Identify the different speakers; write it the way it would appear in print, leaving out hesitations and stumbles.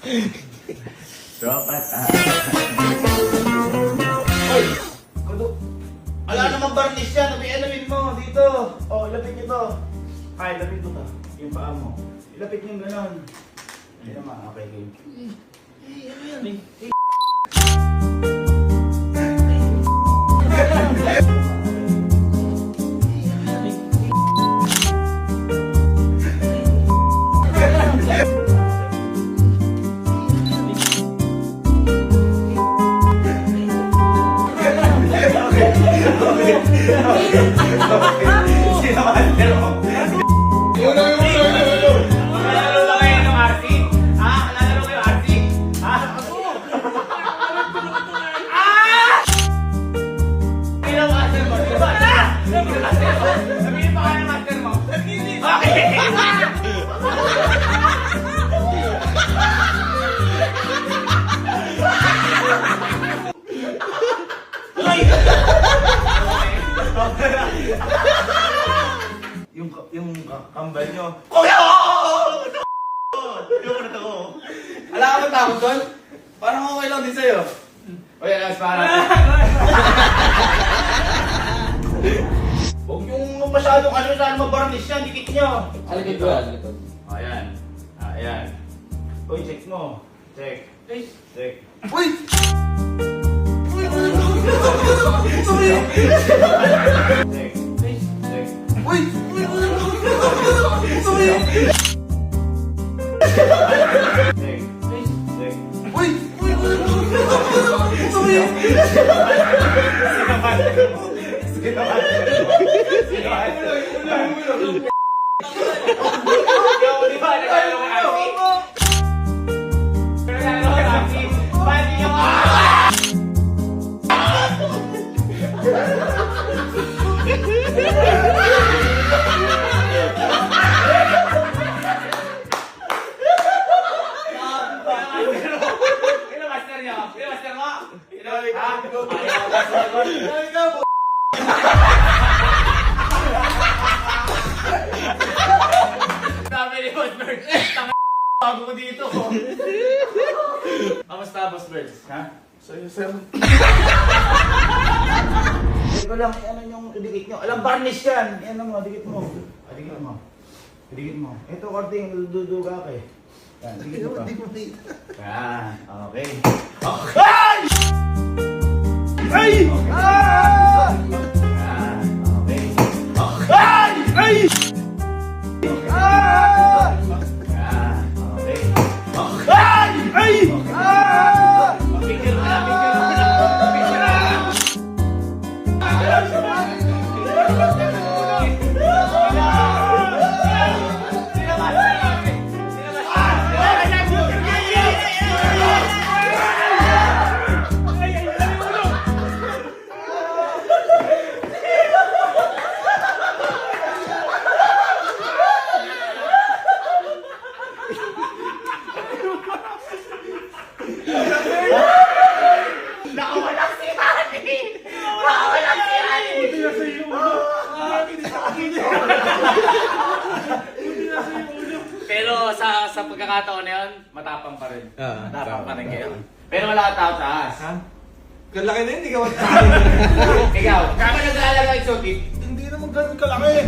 Speaker 1: Tropa tayo.
Speaker 2: Oy! Ala namang barnish yan. Alamin mo dito. Oh, ilapit nyo to. Ay, ilapit mo to. Yung paa mo. Ilapit nyo gano'n. Hindi naman. Okay, game. Ano yan eh?
Speaker 1: Lalaro ba kayo ng RC? Ha? Lalaro kayo RC? Ha? Ilang master mo? Sabihin pa kayo ng master mo? Okay!
Speaker 2: Yung kambal nyo. Kuya! Yung ano to? Ala ka ba takot doon? Parang okay lang din sa'yo. O yan, alas para natin. Huwag yung masyadong ano, saan mabarnish yan, dikit nyo.
Speaker 3: Alikid ko, alikid ko.
Speaker 2: Ayan. Ayan. Uy, check mo. Check. Check.
Speaker 3: Uy!
Speaker 2: Check. Check.
Speaker 3: Uy!
Speaker 2: Check. Check.
Speaker 3: Uy!
Speaker 1: Di ba naglalaro kayo RC? Pero naglalaro kayo RC? Bakit hindi nyo Sino master nyo? Sino master mo? Sino? Sabi ni Boss Bird, tanga bago ko dito. Kamusta Boss Bird? Ha?
Speaker 2: Sa'yo, sir. Hindi ko lang, ano yung dikit nyo. Alam, varnish yan. Yan mo, dikit mo. Dikit mo. Dikit mo. Ito, korting, duduga ka eh. Yan, dikit mo pa. Yan, okay. Okay! Ay! Ah! Yan, okay. Okay! Ay! Ah! Yan, okay. Okay! Ay! Ah!
Speaker 1: Picture mo na, picture mo na. Picture na. Nakawala si Ani! Nakawala si Ani! Pero sa pagkakataon na yun, matapang pa rin. Matapang pa rin kayo. Pero wala ka tao sa taas.
Speaker 3: Kalaki na yun, hindi ka
Speaker 1: Ikaw, kama naglalagay exotic,
Speaker 3: Hindi naman ganun kalaki.